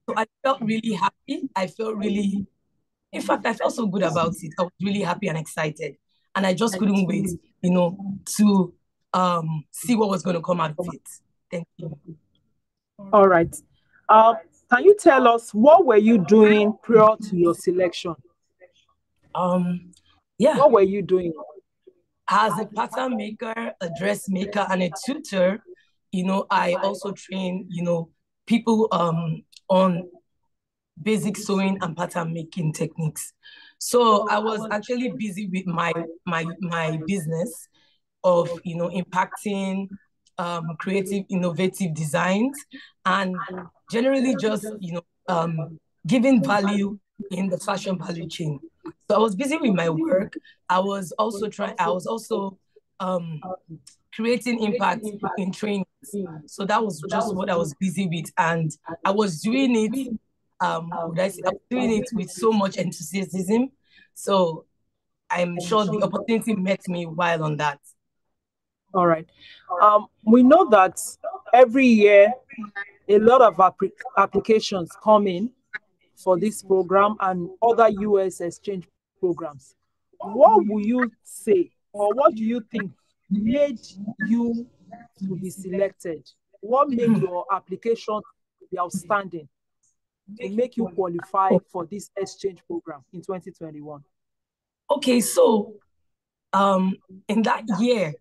So I felt really happy. In fact, I felt so good about it. I was really happy and excited. And I just couldn't wait, to see what was going to come out of it. Thank you. All right. Can you tell us what were you doing prior to your selection? Yeah. What were you doing? As a pattern maker, a dressmaker, and a tutor, I also train, people on basic sewing and pattern making techniques. So I was actually busy with my business of impacting creative, innovative designs, and generally just giving value in the fashion value chain. So I was busy with my work. I was also creating impact in trainings. So that was just what I was busy with, and I was doing it. I was doing it with so much enthusiasm. So I'm sure the opportunity met me while on that. All right. We know that every year a lot of applications come in for this program and other US exchange programs. What will you say, or what do you think made you to be selected? What made your application be outstanding to make you qualify for this exchange program in 2021? Okay, so in that year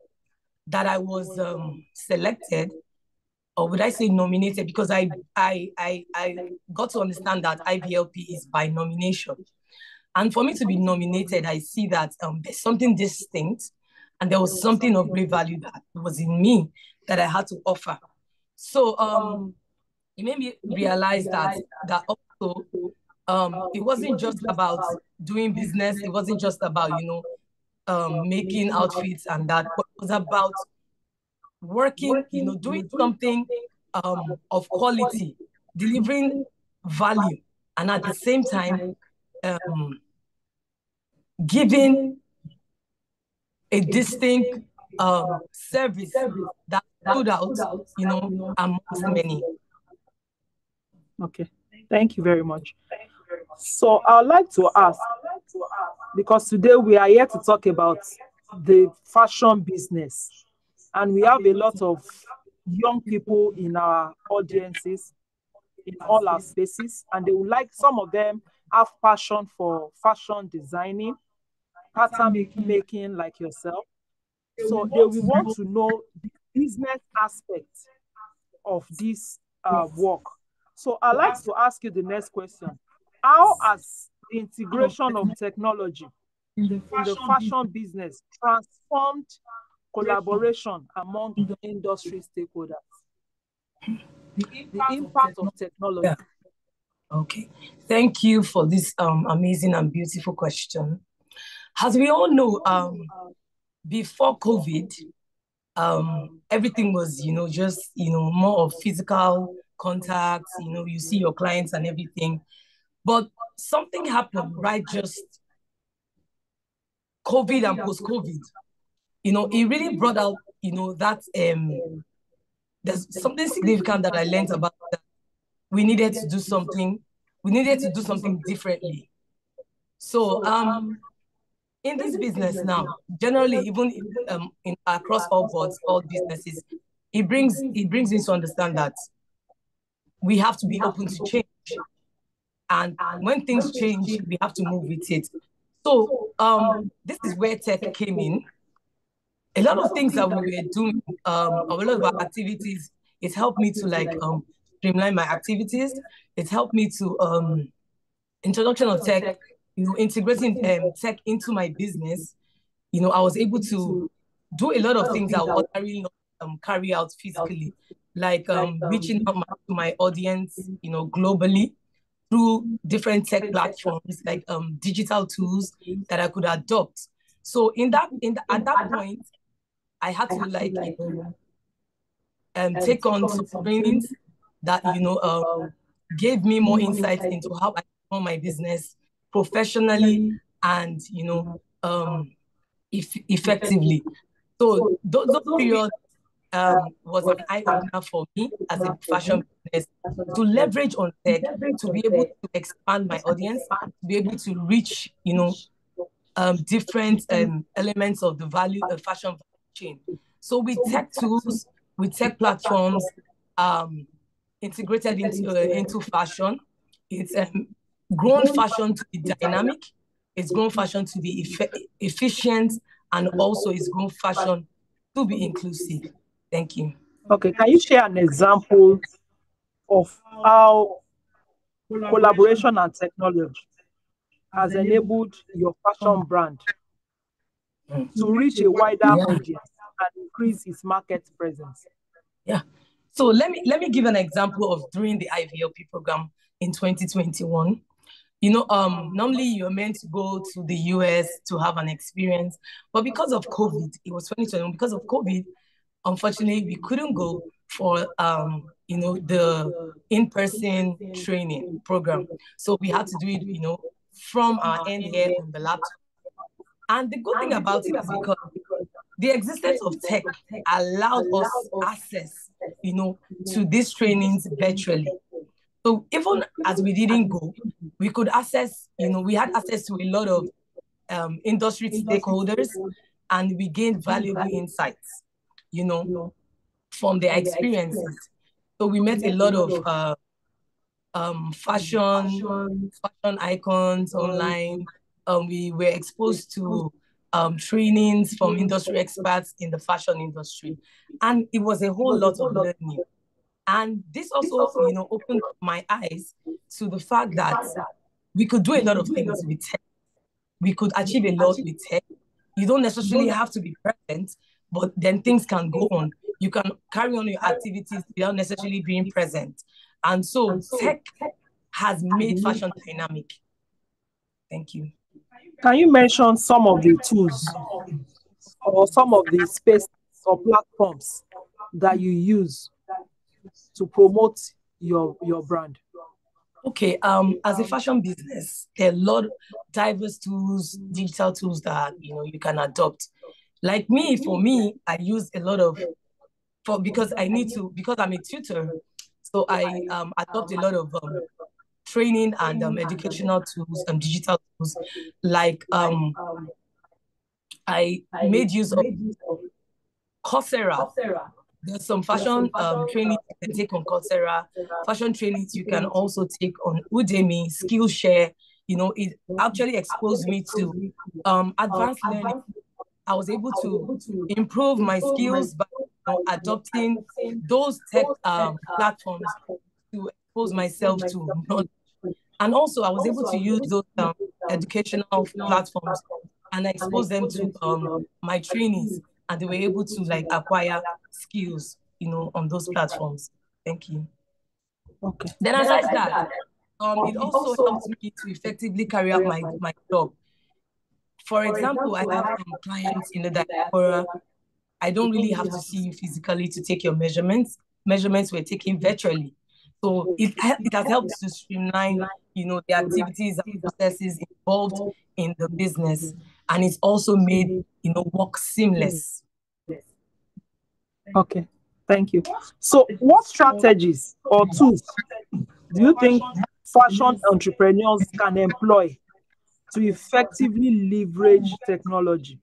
that I was selected, or would I say nominated, because I got to understand that IVLP is by nomination. And for me to be nominated, I see that there's something distinct, and there was something of great value that was in me that I had to offer. So it made me realize that also it wasn't just about doing business. It wasn't just about making outfits and that, but it was about working, doing something of quality, delivering value, and at the same time giving a distinct service that stood out, amongst many. Okay, thank you very much. So I'd like to ask, because today we are here to talk about the fashion business, and we have a lot of young people in our audiences, in all our spaces, and they would like, some of them have passion for fashion designing, pattern making like yourself. So they will want to know the business aspect of this work. So I'd like to ask you the next question. How has the integration of technology in the fashion business transformed collaboration among industry stakeholders? The impact of technology. Yeah. Okay. Thank you for this amazing and beautiful question. As we all know, before COVID, everything was, just, more of physical contact, you see your clients and everything. But something happened, right? Just COVID and post-COVID, it really brought out, that there's something significant that I learned about that we needed to do something differently. So in this business now, generally, even across all boards, all businesses, it brings me to understand that we have to be open to change. And when things change, we have to move with it. So this is where tech came in. A lot of things that we were doing, a lot of our activities, it helped me to streamline my activities. It helped me to introduction of tech, integrating tech into my business. I was able to do a lot of things I would ordinarily not carry out physically, like reaching out to my audience, globally through different tech platforms, like digital tools that I could adopt. So at that point, I had to take on some trainings that gave me more insights into how I run my business professionally and effectively. So those periods was an eye-opener for me as a fashion business to leverage on tech, to be able to expand my audience, to be able to reach, different elements of the fashion value chain. So with tech tools, with tech platforms, integrated into fashion, it's grown fashion to be dynamic, it's grown fashion to be efficient, and also it's grown fashion to be inclusive. Thank you. Okay, can you share an example of how collaboration and technology has enabled your fashion brand to reach a wider audience and increase its market presence? Yeah. So let me give an example of during the IVLP program in 2021. Normally you're meant to go to the US to have an experience, but because of COVID, it was 2021. Because of COVID, unfortunately, we couldn't go for the in-person training program. So we had to do it, from our end here on the laptop. And the good thing about it is because the existence of tech allowed us access, to these trainings virtually. So even as we didn't go, we could access, we had access to a lot of industry stakeholders, and we gained valuable insights, from their experiences. So we met a lot of fashion icons online. We were exposed to trainings from industry experts in the fashion industry. And it was a whole lot of learning. And this also, opened my eyes to the fact that we could do a lot of things with tech. We could achieve a lot with tech. You don't necessarily have to be present, but then things can go on. You can carry on your activities without necessarily being present. And so tech has made fashion dynamic. Thank you. Can you mention some of the tools or some of the spaces or platforms that you use to promote your brand? Okay, as a fashion business, there are a lot of diverse tools, digital tools that you can adopt. Like for me, I use a lot of because I'm a tutor, so I adopt a lot of training and educational tools and digital tools. Like I made use of Coursera. There's some fashion trainings you can take on Coursera, fashion trainings you can also take on Udemy, Skillshare. It actually exposed me to advanced learning. I was able to improve my skills by adopting those tech platforms to expose myself to knowledge. And also, I was able to use those educational platforms and I exposed them to my trainees, and they were able to acquire skills, on those platforms. Thank you. Okay. Then aside that, it also helped me to effectively carry out my job. For example, I have clients in the diaspora. I don't really have to see you physically to take your measurements. Measurements were taken virtually. So it has helped to streamline, the activities and processes involved in the business. And it's also made, work seamless. Okay, thank you. So what strategies or tools do you think fashion entrepreneurs can employ to effectively leverage technology?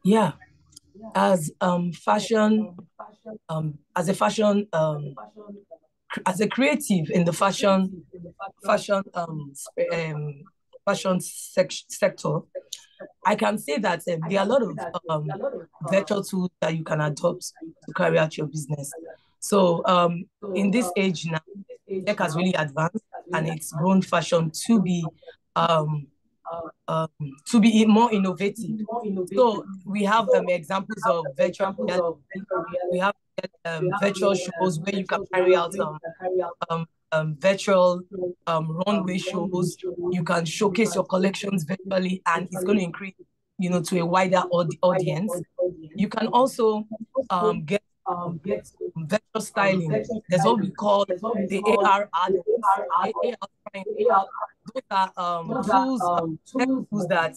Yeah, as as a creative in the fashion sector, I can say that there are a lot of virtual tools that you can adopt to carry out your business. So in this age now, tech has really advanced and it's grown fashion to be more innovative. So we have examples of virtual reality. We have virtual shows where you can carry out virtual runway shows. You can showcase your collections virtually, and it's going to increase, to a wider audience. You can also get virtual styling. There's what we call the AR add-ons. Those are tools, tech tools that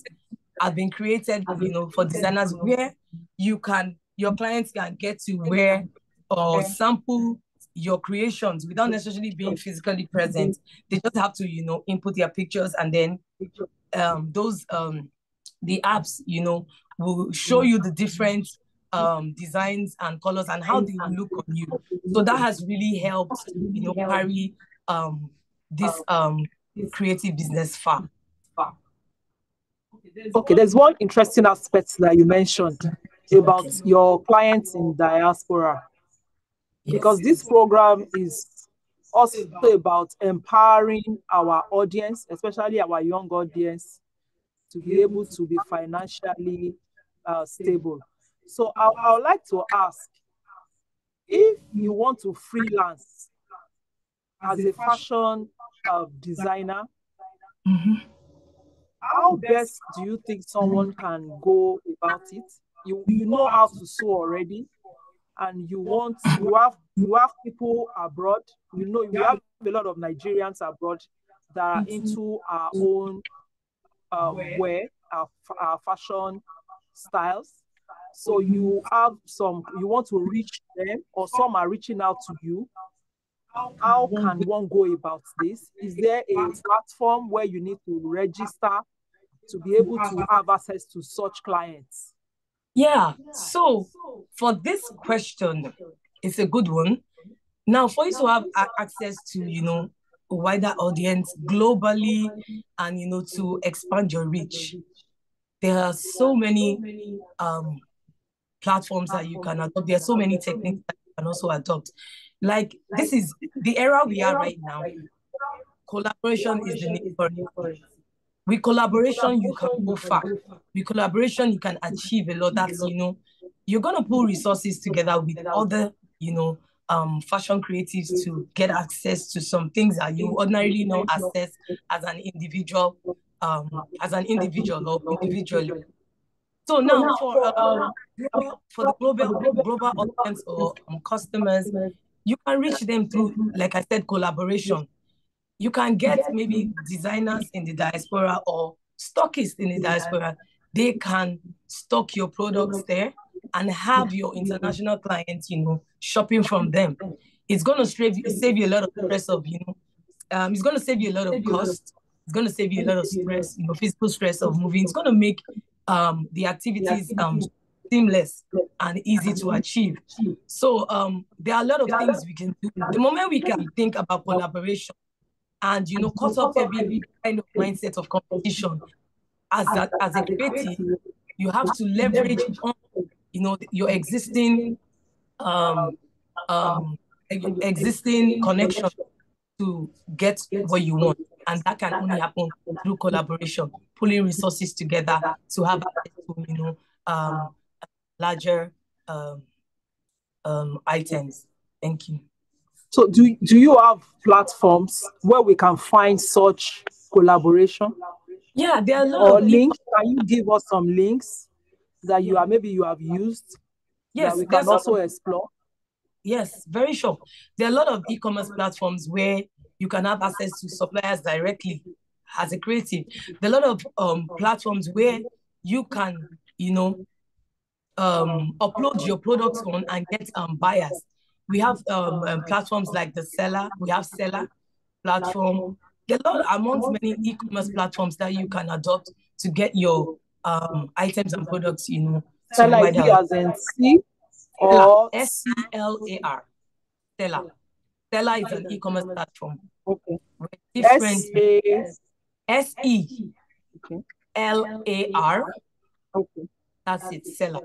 have been created, for designers where you can, your clients can get to wear or sample your creations without necessarily being physically present. They just have to, input their pictures, and then the apps, will show you the different designs and colors and how they will look on you. So that has really helped, carry this creative business far. Okay, there's one interesting aspect that you mentioned about your clients in diaspora, because this program is also about empowering our audience, especially our young audience, to be able to be financially stable. So I would like to ask, if you want to freelance as a fashion designer, how best do you think someone can go about it? You know how to sew already, and you have people abroad. We have a lot of Nigerians abroad that are into our own wear, our fashion styles. So you want to reach them, or some are reaching out to you. How can one go about this? Is there a platform where you need to register to be able to have access to such clients? Yeah, so for this question, it's a good one. Now, for you to have access to, a wider audience globally and, to expand your reach, there are so many platforms that you can adopt. There are so many techniques that you can also adopt. Like, this is the era we are right now. Collaboration is the name for it. With collaboration, you can go far. With collaboration, you can achieve a lot. That's, you're going to pull resources together with other, fashion creatives to get access to some things that you ordinarily not access as an individual or individually. So now for the global audience or customers, you can reach them through, like I said, collaboration. You can get maybe designers in the diaspora or stockists in the diaspora. They can stock your products there and have your international clients, shopping from them. It's going to save you a lot of stress of, it's going to save you a lot of cost. It's going to save you a lot of stress, physical stress of moving. It's going to make the activities seamless and easy to achieve. So there are a lot of things we can do. The moment we can think about collaboration, and cut off every kind of mindset of competition. As a creative, you have to leverage on your existing connection to get what you want, and that can only happen through collaboration, pulling resources together to have access to larger items. Thank you. So do you have platforms where we can find such collaboration? Yeah, there are a lot of links. Can you give us some links that you have used? Yes, that we can also explore. Yes, very sure. There are a lot of e-commerce platforms where you can have access to suppliers directly as a creative. There are a lot of platforms where you can, upload your products on and get buyers. We have platforms like the Seller. We have Seller platform. There are a lot amongst many e-commerce platforms that you can adopt to get your items and products, Seller as in C or SELAR. Seller. Seller is an e-commerce platform. Okay. Different SELAR. Okay. That's it, Seller.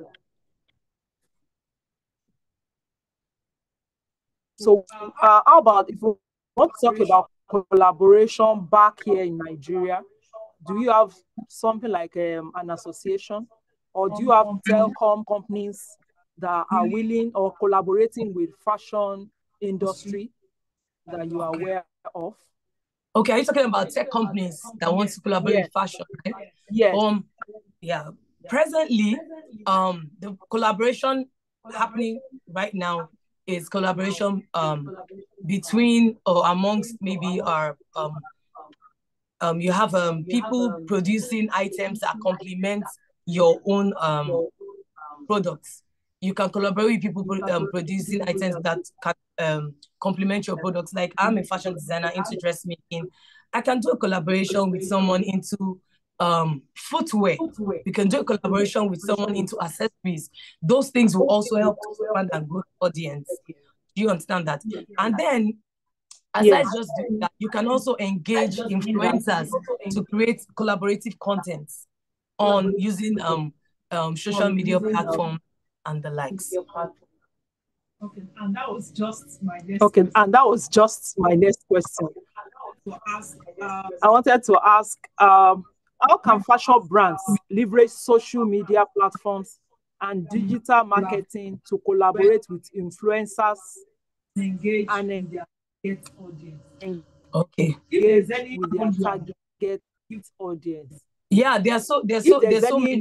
So how about if we want to talk about collaboration back here in Nigeria? Do you have something like an association, or do you have telecom companies that are willing or collaborating with fashion industry that you are aware of? Okay, are you talking about tech companies that want to collaborate with fashion? Right? Yes. Yeah. Presently, the collaboration happening right now is collaboration between or amongst maybe our you have people producing items that complement your own products. You can collaborate with people producing items that can complement your products. Like I'm a fashion designer into dressmaking. I can do a collaboration with someone into footwear. We can do a collaboration with someone into accessories. Those things will also help to expand and grow the audience. Do you understand that? And then, aside just doing that, you can also engage influencers to create collaborative content on using social media platforms and the likes. Okay, and that was just my next. Okay, and that was just my next question. I wanted to ask, how can fashion brands leverage social media platforms and digital marketing to collaborate with influencers and engage audience? Okay. Engage with their target audience. Yeah, there's so many.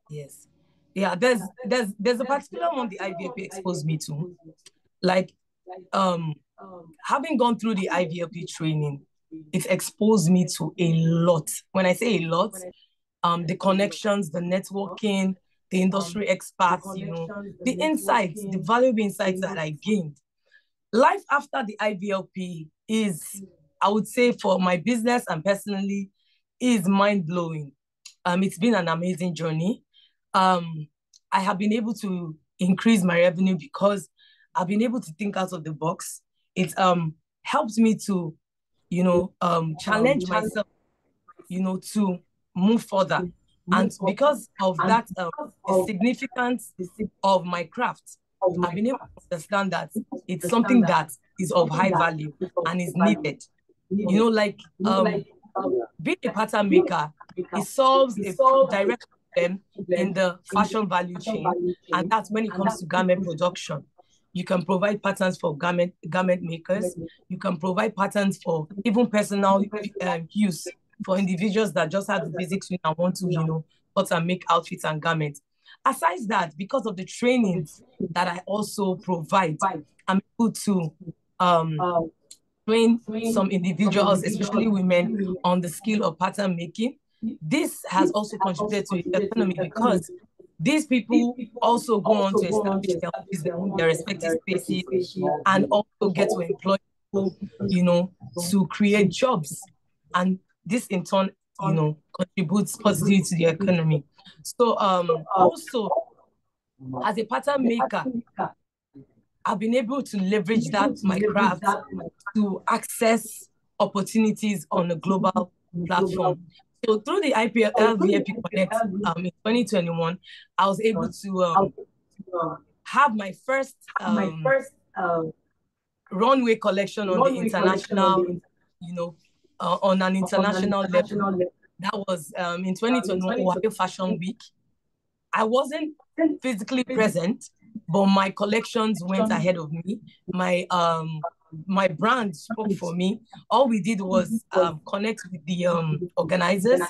Yes. Yeah, there's a particular one the IVLP exposed me to. Like having gone through the IVLP training, it exposed me to a lot. When I say a lot, the connections, the networking, the industry experts, the insights, the valuable insights that I gained. Life after the IVLP is, I would say, for my business and personally, is mind-blowing. It's been an amazing journey. I have been able to increase my revenue because I've been able to think out of the box. It helped me to, challenge myself, to move further. And because of that, the significance of my craft, I've been able to understand that it's something that is of high value and is needed. Like being a pattern maker, it solves a direct problem in the fashion value chain, and that's when it comes to garment production. You can provide patterns for garment makers. You can provide patterns for even personal use for individuals that just have the basics and want to, cut and make outfits and garments. Aside that, because of the trainings that I also provide, I'm able to train some individuals, especially women, on the skill of pattern making. This has also contributed to the economy because these people also go on to establish their business in their respective spaces and also get to employ people, to create jobs. And this in turn, contributes positively to the economy. So also, as a pattern maker, I've been able to leverage my craft to access opportunities on a global platform. So through the IVLP Connect in 2021, I was able to have my first runway collection on the international, on an international level. That was in 2021 Ohio Fashion Week. I wasn't physically present, but my collections went ahead of me. My brand spoke for me. All we did was connect with the organizers,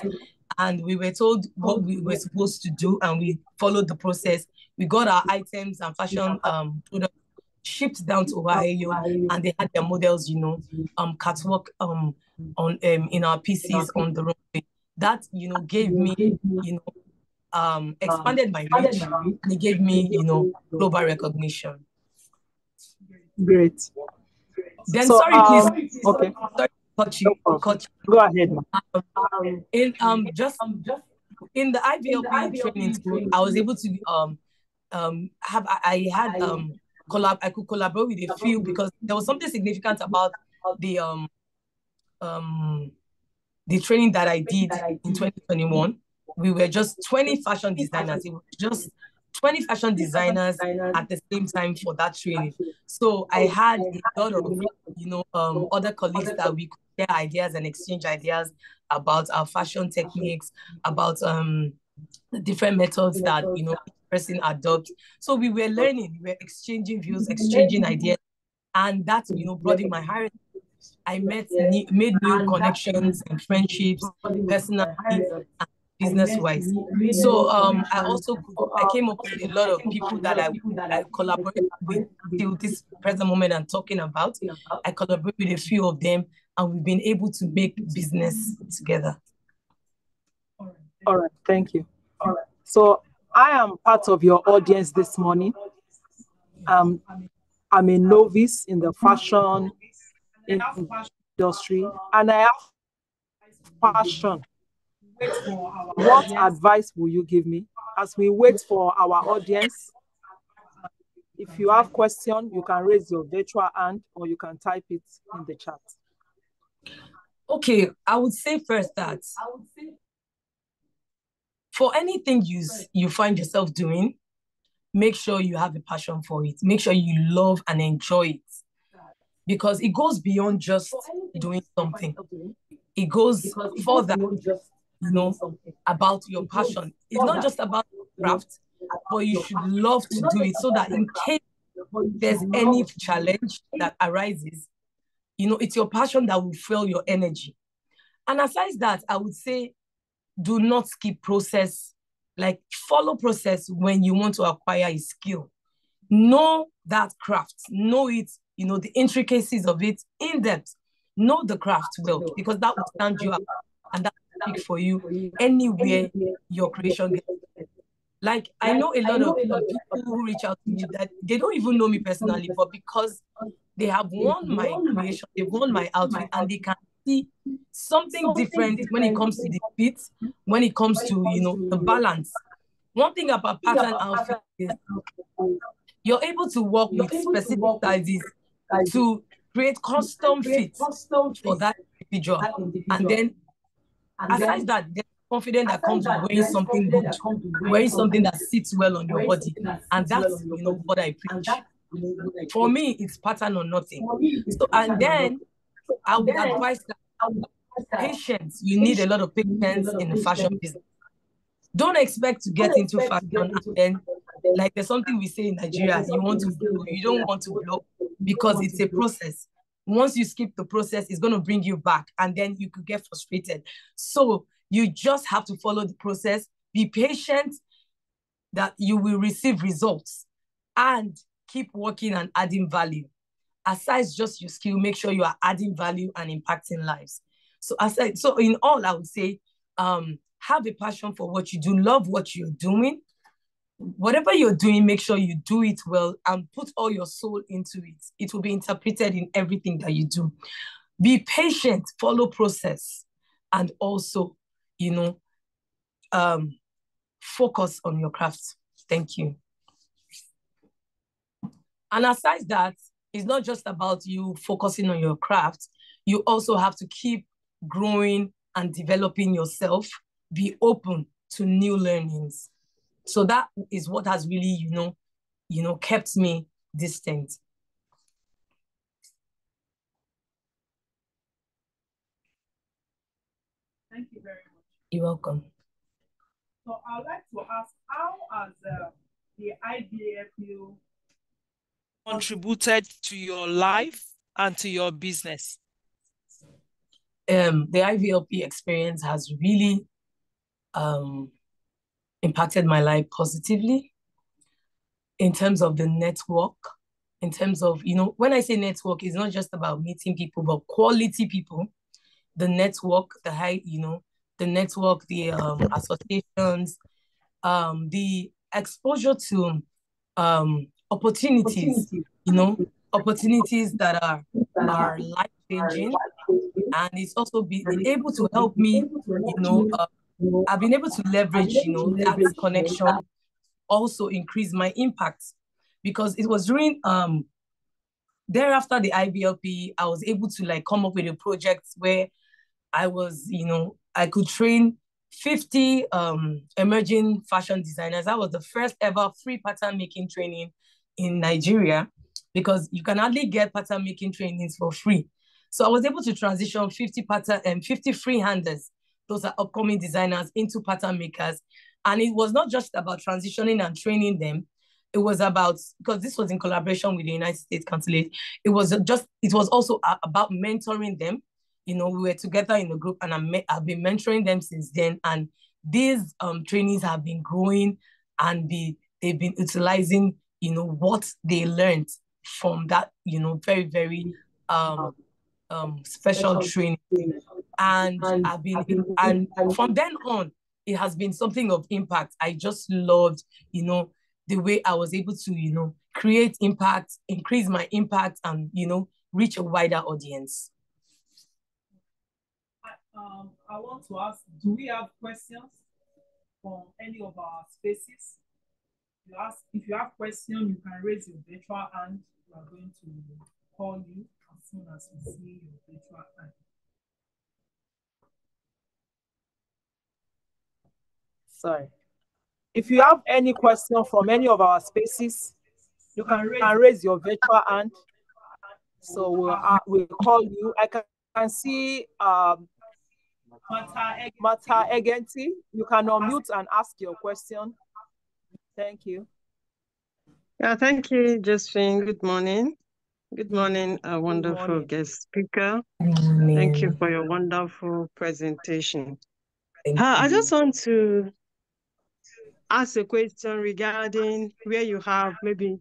and we were told what we were supposed to do, and we followed the process. We got our items and fashion products shipped down to Ohio, and they had their models, catwalk on in our PCs on the runway. That gave me expanded my reach, and it gave me global recognition. Great. Then so, sorry, please. Okay. Sorry, cut you. Go ahead. Just in the IVLP training school, I was able to I could collaborate with a few because there was something significant about the training that I did in 2021. We were just 20 fashion designers. It was just 20 fashion designers at the same time for that training. So I had a lot of, other colleagues that we could share ideas and exchange ideas about our fashion techniques, about the different methods that, each person adopts. So we were learning, we were exchanging views, exchanging ideas, and that, broadened my horizon. I made new connections and friendships, personally and business-wise. So I came up with a lot of people that I collaborate with till this present moment I'm talking about. I collaborate with a few of them, and we've been able to make business together. All right, thank you. All right. So I am part of your audience this morning. I'm a novice in the fashion industry, and I have passion. What advice will you give me as we wait for our audience? If you have question, you can raise your virtual hand or you can type it in the chat. Okay, I would say first that for anything you find yourself doing, make sure you have a passion for it. Make sure you love and enjoy it, because it goes beyond just doing something. It goes further, about your passion. It's not just about craft, but you should love to do it so that in case there's any challenge that arises, it's your passion that will fuel your energy. And aside that, I would say do not skip process. Like, follow process when you want to acquire a skill. Know that craft, know it, the intricacies of it in depth. Know the craft well, because that will stand you up and that will speak for you anywhere your creation gets. Like, I know a lot of people who reach out to me that they don't even know me personally, but because they have won my creation, they've won my outfit, and they can see something different when it comes to the fit, when it comes to, the balance. One thing about pattern outfit is you're able to work with specific sizes to create custom fits for that individual. And then, aside that, there's confidence that comes with wearing something good, wearing something that sits well on your body. And that's, what I preach. For me, it's pattern or nothing. So, and then I would advise that patience, you need a lot of patience in the fashion business. Don't expect to get into fashion and then, like, there's something we say in Nigeria, you don't want to blow, because it's a process. Once you skip the process, it's going to bring you back, and then you could get frustrated. So you just have to follow the process, be patient, that you will receive results, and keep working and adding value. Aside just your skill, make sure you are adding value and impacting lives. So in all, I would say, have a passion for what you do, love what you're doing. Whatever you're doing, make sure you do it well and put all your soul into it. It will be interpreted in everything that you do. Be patient, follow process, and also, focus on your craft. Thank you. And aside that, it's not just about you focusing on your craft. You also have to keep growing and developing yourself. Be open to new learnings. So that is what has really, kept me distant. Thank you very much. You're welcome. So I'd like to ask, how has the IVLP contributed to your life and to your business? The IVLP experience has really impacted my life positively in terms of the network, in terms of, when I say network, it's not just about meeting people, but quality people, the network, the network, the associations, the exposure to opportunities, opportunities that are life-changing. And it's also been able to help me, I've been able to leverage, that connection, also increase my impact, because it was during, thereafter the IVLP, I was able to come up with a project where I was, I could train 50 emerging fashion designers. That was the first ever free pattern making training in Nigeria, because you can hardly get pattern making trainings for free. So I was able to transition 50 pattern and 50 freehanders, those are upcoming designers, into pattern makers. And it was not just about transitioning and training them. It was about, because this was in collaboration with the United States Consulate, it was also about mentoring them. We were together in a group, and I've been mentoring them since then. And these trainees have been growing, and they've been utilizing, what they learned from that, very, very special training. And and from then on, it has been something of impact. I just loved, the way I was able to, create impact, increase my impact, and, reach a wider audience. I want to ask, do we have questions from any of our spaces? If you have questions, you can raise your virtual hand. We are going to call you as soon as we see your virtual hand. Sorry. If you have any question from any of our spaces, you can raise your virtual hand. So we'll call you. I can see Mata Egenti. You can unmute and ask your question. Thank you. Yeah, thank you, Josephine. Good morning. Good morning, a wonderful guest speaker. Thank you for your wonderful presentation. I just want to ask a question regarding where you have maybe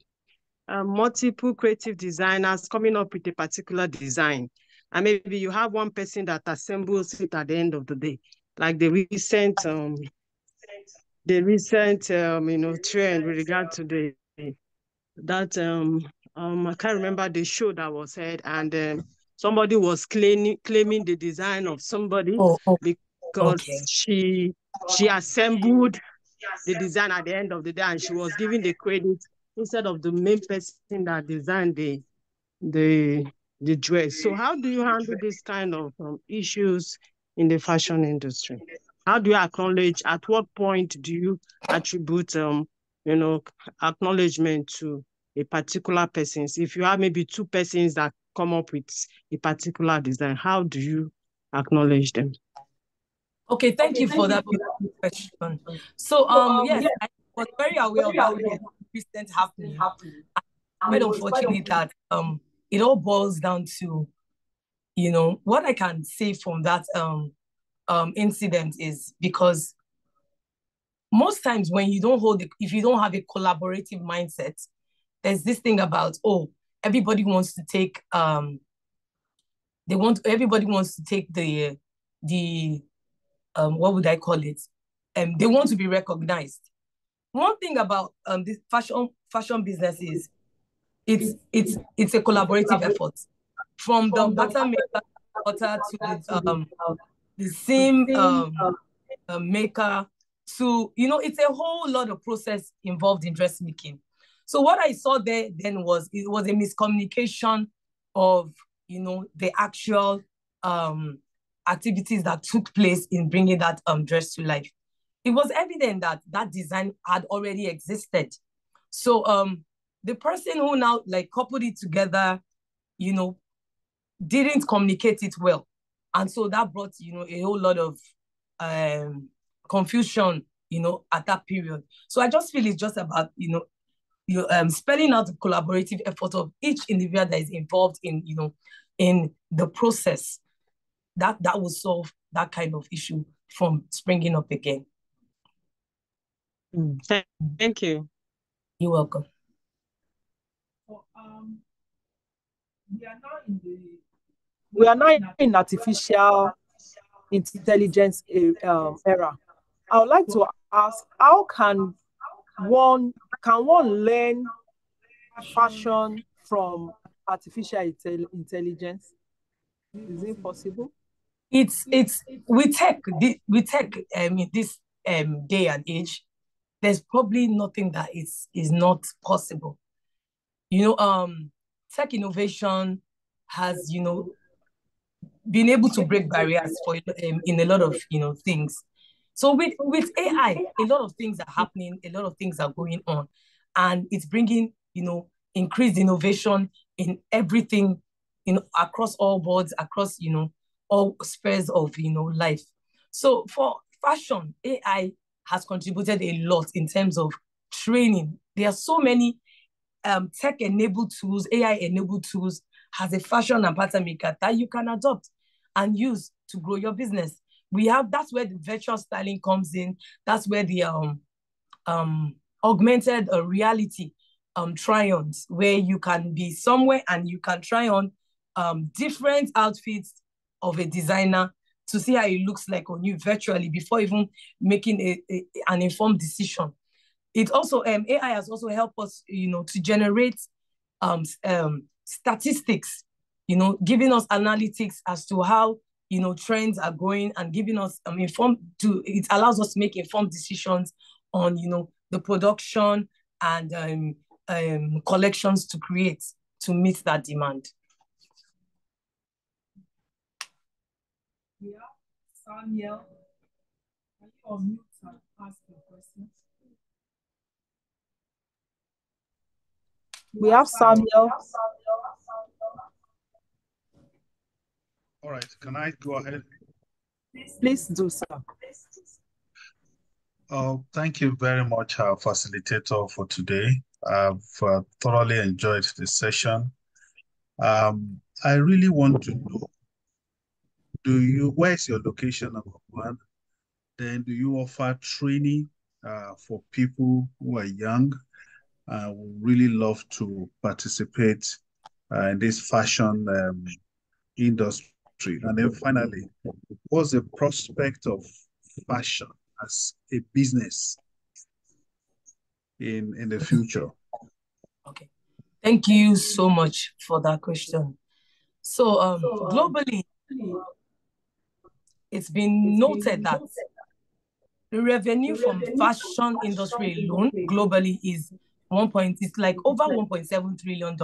multiple creative designers coming up with a particular design. And maybe you have one person that assembles it at the end of the day, like the recent trend with regard to I can't remember the show that was held, and somebody was claiming the design of somebody because she assembled the design at the end of the day, and she was giving the credit instead of the main person that designed the dress. So how do you handle this kind of issues in the fashion industry? How do you acknowledge? At what point do you attribute acknowledgement to a particular person? If you have maybe two persons that come up with a particular design, how do you acknowledge them? Okay, thank you for that question. So, yes, I was very aware of that recent happening. Quite unfortunate that it all boils down to, what I can say from that incident is because most times when you don't if you don't have a collaborative mindset, there's this thing about, everybody wants to take everybody wants to take the what would I call it? They want to be recognized. One thing about this fashion business is it's a collaborative effort. From the pattern maker to the same maker to, it's a whole lot of process involved in dressmaking. So what I saw there then was, it was a miscommunication of, the actual activities that took place in bringing that dress to life. It was evident that that design had already existed. So the person who now coupled it together, didn't communicate it well. And so that brought, a whole lot of confusion, at that period. So I just feel it's just about, spelling out the collaborative effort of each individual that is involved in, in the process. That will solve that kind of issue from springing up again. Thank you. You're welcome. So, we are now in artificial intelligence era. I would like to ask, how can one learn fashion from artificial intelligence? Is it possible? It's we take this day and age, there's probably nothing that is not possible. Tech innovation has been able to break barriers for in a lot of things. So with AI, a lot of things are happening, a lot of things are going on, and it's bringing increased innovation in everything, across all boards, across all spheres of life. So for fashion, AI has contributed a lot in terms of training. There are so many tech-enabled tools, AI-enabled tools as a fashion and pattern maker that you can adopt and use to grow your business. That's where the virtual styling comes in. That's where the augmented reality try-ons, where you can be somewhere and you can try on different outfits of a designer to see how it looks like on you virtually before even making an informed decision. It also, AI has also helped us, to generate statistics, giving us analytics as to how, trends are going, and giving us it allows us to make informed decisions on, the production and collections to create to meet that demand. Yeah, Samuel, can you unmute and ask your questions? We have Samuel. All right, can I go ahead? Please do, sir. Thank you very much, our facilitator, for today. I've thoroughly enjoyed the session. I really want to know, where is your location, number one? Then do you offer training for people who are young? Would really love to participate in this fashion industry. And then finally, what's the prospect of fashion as a business in the future? Okay, thank you so much for that question. So globally, it's been noted that the revenue from fashion industry alone globally is it's like over $1.7 trillion.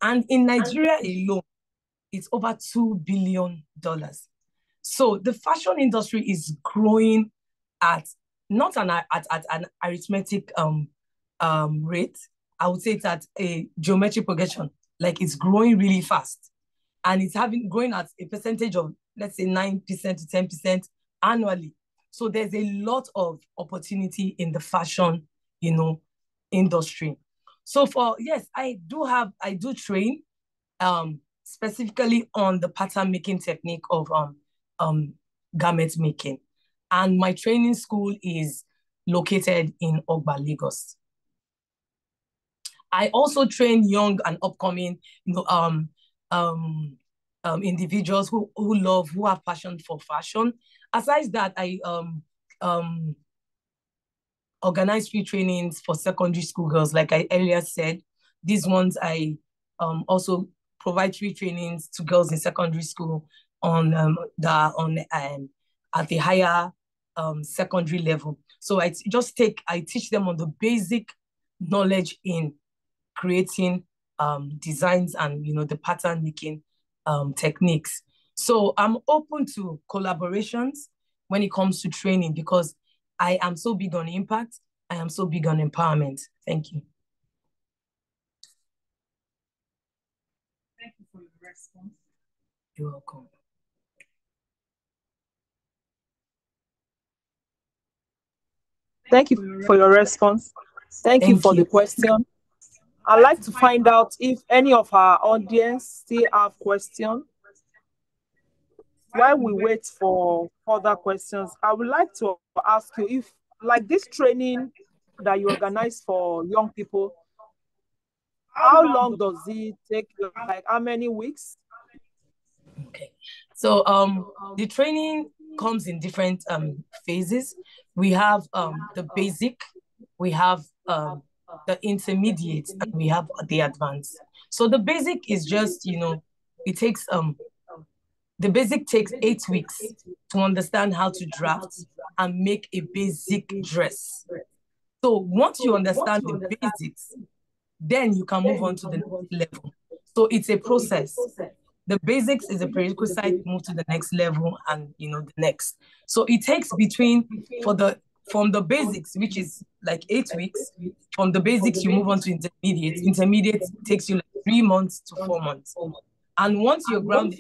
And in Nigeria alone, it's over $2 billion. So the fashion industry is growing at not at an arithmetic rate. I would say it's at a geometric progression. Like, it's growing really fast, and it's growing at a percentage of, let's say, 9% to 10% annually. So there's a lot of opportunity in the fashion, industry. So yes, I do train specifically on the pattern making technique of garment making. And my training school is located in Ogba, Lagos. I also train young and upcoming, individuals who have passion for fashion. Aside that, I organize free trainings for secondary school girls. Like I earlier said, these ones I also provide free trainings to girls in secondary school at the higher secondary level. So I teach them on the basic knowledge in creating designs and the pattern making techniques. So I'm open to collaborations when it comes to training, because I am so big on impact. I am so big on empowerment. Thank you. Thank you for your response. You're welcome. Thank you for your response. Thank you for the question. I'd like to find out if any of our audience still have questions. While we wait for further questions, I would like to ask you if, like, this training that you organize for young people, how long does it take? Like, how many weeks? Okay, so the training comes in different phases. We have the basic, we have the intermediate, and we have the advanced. So the basic is just, it takes the basic takes 8 weeks to understand how to draft and make a basic dress. So once you understand the basics, then you can move on to the next level. So it's a process. The basics is a prerequisite, move to the next level, and the next. So it takes from the basics, which is like 8 weeks. From the basics, you move on to intermediate. Intermediate takes you like 3 months to 4 months. And once you're grounded,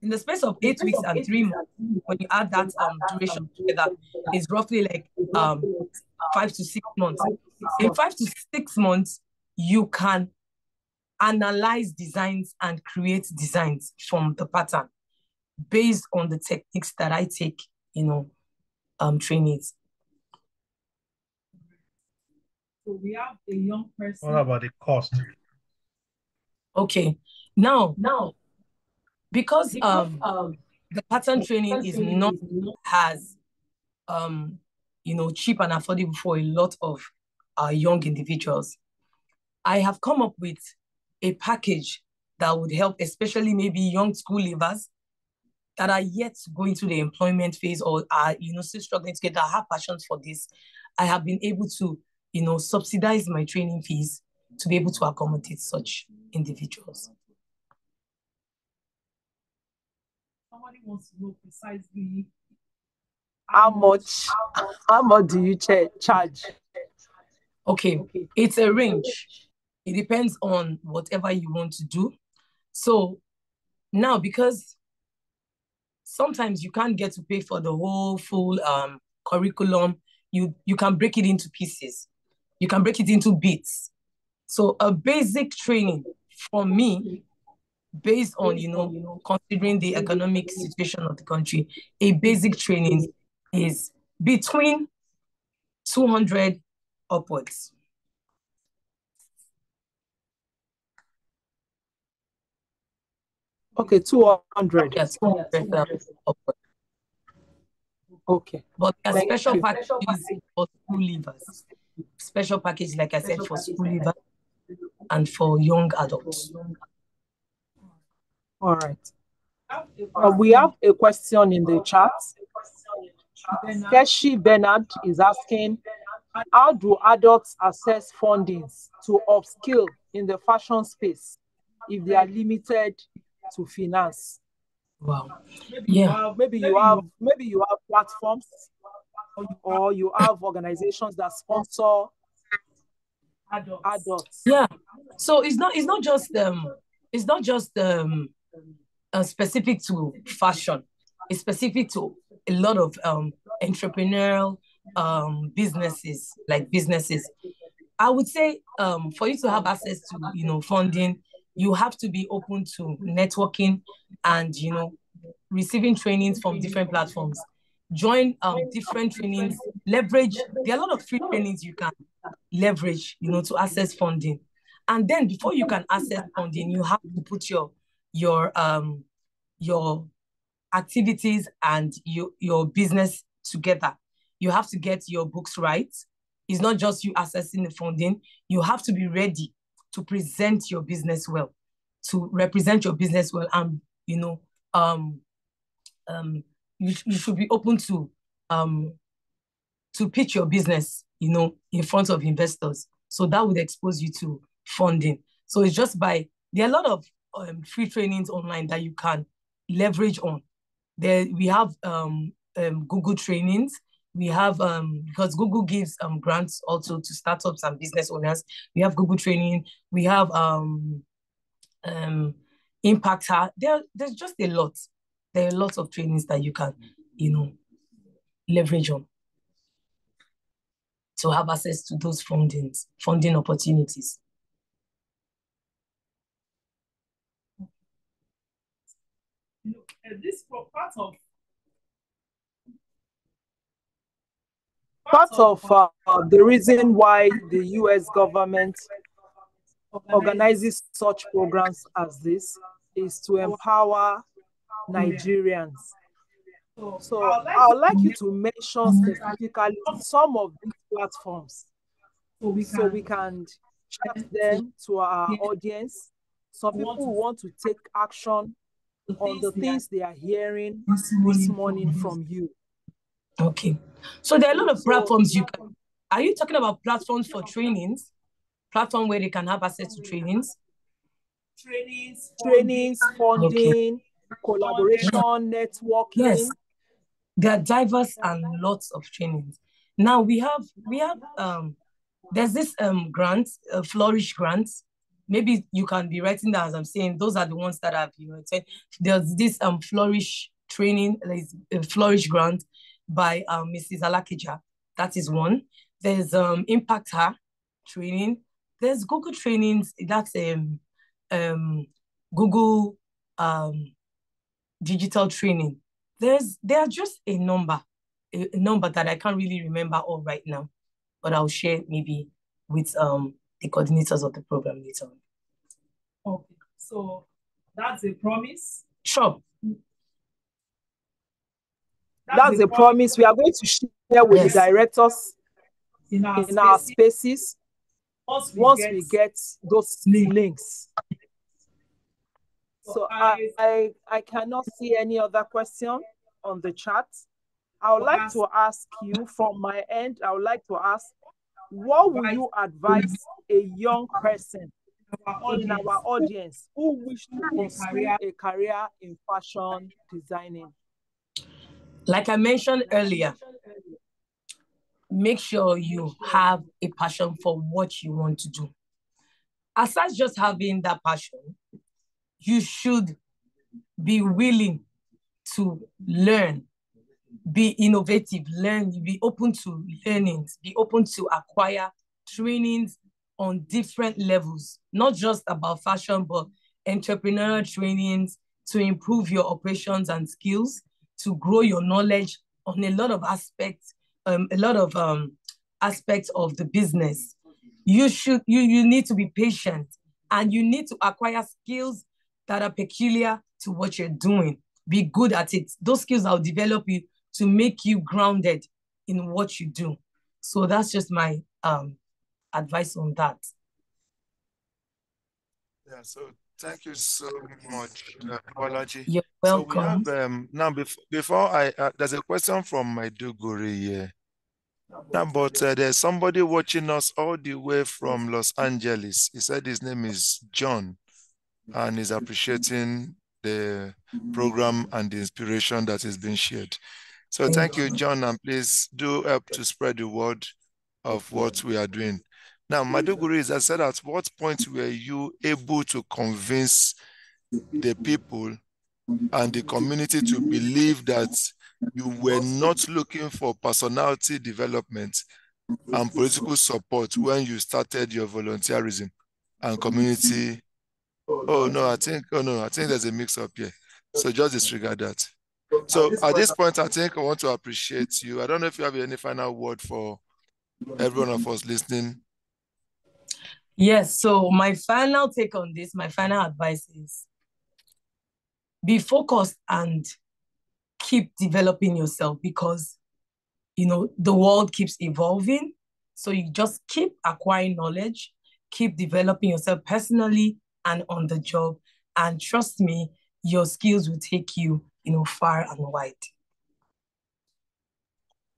in the space of 8 weeks and 3 months, when you add that duration together, it's roughly like 5 to 6 months. In 5 to 6 months, you can analyze designs and create designs from the pattern based on the techniques that I take, trainees. So we have a young person. What about the cost? Okay, now because the pattern training is not as cheap and affordable for a lot of young individuals. I have come up with a package that would help, especially maybe young school leavers that are yet to go into the employment phase or are still struggling to get that have passions for this. I have been able to subsidize my training fees to be able to accommodate such individuals. Somebody wants to know precisely how much do you charge? Okay, it's a range. It depends on whatever you want to do. So now, because sometimes you can't get to pay for the whole full curriculum, you can break it into pieces. You can break it into bits. So a basic training for me, based on, considering the economic situation of the country, a basic training is between 200 upwards. Okay, 200. Yeah, 200 upwards. Okay. But there are special packages for school leavers. Special package, like I said, for school leavers and for young adults. All right. We have a question in the chat. Keshi Bernard is asking, how do adults access fundings to upskill in the fashion space if they are limited to finance? Wow. Yeah. Maybe you have platforms, or you have organizations that sponsor adults. Yeah. So it's not just specific to fashion. It's specific to a lot of entrepreneurial businesses. I would say for you to have access to funding, you have to be open to networking and receiving trainings from different platforms. Join different trainings, leverage. There are a lot of free trainings you can leverage, to access funding. And then before you can access funding, you have to put your activities and your business together. You have to get your books right. It's not just you accessing the funding. You have to be ready to present your business well, to represent your business well, and you should be open to pitch your business, in front of investors. So that would expose you to funding. So it's just there are a lot of free trainings online that you can leverage on. We have Google trainings. We have, because Google gives grants also to startups and business owners. We have Google training. We have Impact. There's just a lot. There are lots of trainings that you can, leverage on to have access to those funding opportunities. This part of the reason why the US government organizes such programs as this is to empower Nigerians. So I would like you to mention specifically some of these platforms so we can chat them to our audience. Some people who want to take action on the things they are hearing this morning from you. Okay. So there are a lot of platforms you can. Are you talking about platforms for trainings? Platform where they can have access to trainings? Trainings, funding, collaboration, networking. Yes. There are diverse and lots of trainings. Now we have there's this grant, Flourish grants. Maybe you can be writing that as I'm saying. Those are the ones that I've there's this Flourish training, Flourish grant by Mrs. Alakija. That is one. There's Impact Her training. There's Google trainings. That's Google digital training. There are just a number that I can't really remember all right now, but I'll share maybe with the coordinators of the program later on. Okay, so that's a promise. Sure. That's a promise we are going to share with the directors in our spaces once we get those links. So I cannot see any other question on the chat. I would like to ask you from my end, I would like to ask, what would you advise a young person in our audience who wish to pursue a career in fashion designing? Like I mentioned earlier, make sure you have a passion for what you want to do. Aside just having that passion, you should be willing to learn, be innovative, be open to learnings, be open to acquire trainings on different levels, not just about fashion, but entrepreneurial trainings to improve your operations and skills, to grow your knowledge on a lot of aspects, aspects of the business. You need to be patient, and you need to acquire skills that are peculiar to what you're doing. Be good at it. Those skills will develop you to make you grounded in what you do. So that's just my advice on that. Yeah, so thank you so much, Bolaji. You're welcome. So we have, now before there's a question from Maiduguri here. Now, but there's somebody watching us all the way from Los Angeles. He said his name is John, and he's appreciating the program and the inspiration that is being shared. So thank you, John, and please do help to spread the word of what we are doing. Now, Maduguri, as I said, at what point were you able to convince the people and the community to believe that you were not looking for personality development and political support when you started your volunteerism and community? I think there's a mix-up here. So just disregard that. So at this point, I think I want to appreciate you. I don't know if you have any final word for every one of us listening. Yes, so my final take on this, my final advice is be focused and keep developing yourself, because, the world keeps evolving. So you just keep acquiring knowledge, keep developing yourself personally and on the job. And trust me, your skills will take you, far and wide.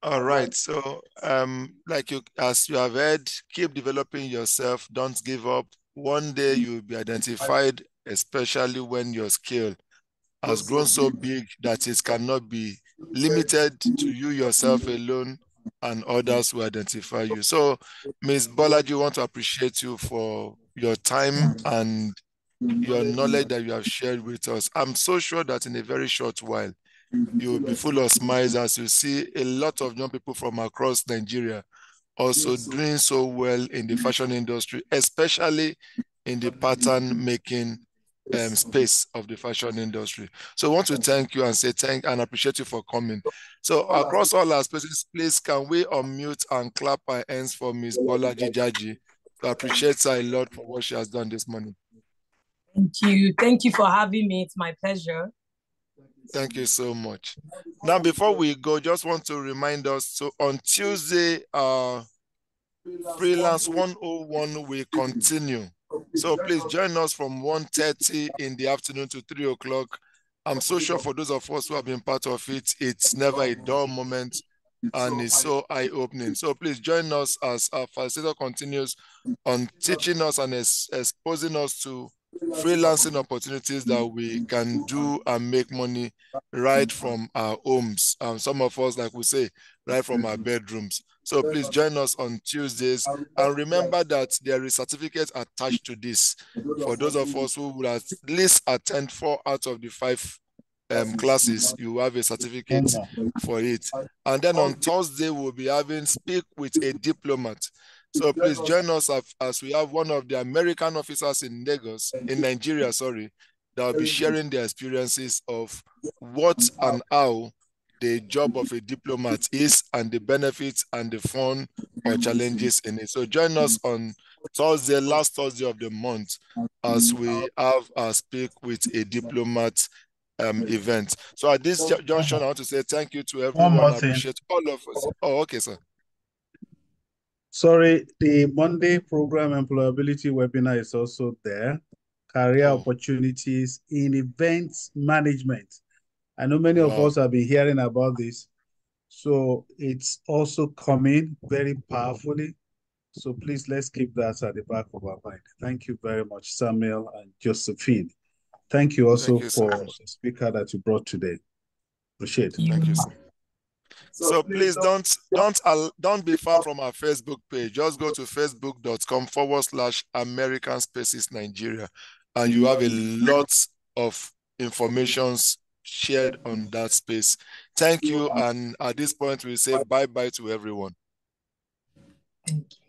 All right. So, as you have heard, keep developing yourself. Don't give up. One day you'll be identified, especially when your skill has grown so big that it cannot be limited to you yourself alone, and others will identify you. So, Ms. Bolaji, want to appreciate you for your time and your knowledge that you have shared with us. I'm so sure that in a very short while, you will be full of smiles as you see a lot of young people from across Nigeria also doing so well in the fashion industry, especially in the pattern making space of the fashion industry. So I want to thank you and say thank and appreciate you for coming. So across all our spaces, please can we unmute and clap our hands for Ms. Bolaji Jaji to appreciate her a lot for what she has done this morning. Thank you. Thank you for having me. It's my pleasure. Thank you so much. Now, before we go, just want to remind us, so on Tuesday, Freelance 101 will continue. So please join us from 1:30 in the afternoon to 3 o'clock. I'm so sure for those of us who have been part of it, it's never a dull moment and it's so eye-opening. So please join us as our facilitator continues on teaching us and exposing us to freelancing opportunities that we can do and make money right from our homes. Some of us, like we say, right from our bedrooms. So please join us on Tuesdays. And remember that there is certificates attached to this. For those of us who will at least attend 4 out of the 5 classes, you have a certificate for it. And then on Thursday, we'll be having Speak with a Diplomat. So please join us as we have one of the American officers in Nigeria, that will be sharing their experiences of what and how the job of a diplomat is and the benefits and the fun or challenges in it. So join us on Thursday, last Thursday of the month, as we have our Speak with a Diplomat event. So at this junction, I want to say thank you to One everyone. more I appreciate all of us. Oh, okay, sir. Sorry, the Monday program employability webinar is also there. Career opportunities in events management. I know many of us have been hearing about this. So it's also coming very powerfully. So please, let's keep that at the back of our mind. Thank you very much, Samuel and Josephine. Thank you also for the speaker that you brought today. Appreciate it. Thank you, sir. So please don't be far from our Facebook page. Just go to facebook.com/American Spaces Nigeria, and you have a lot of information shared on that space. Thank you. And at this point, we say bye-bye to everyone. Thank you.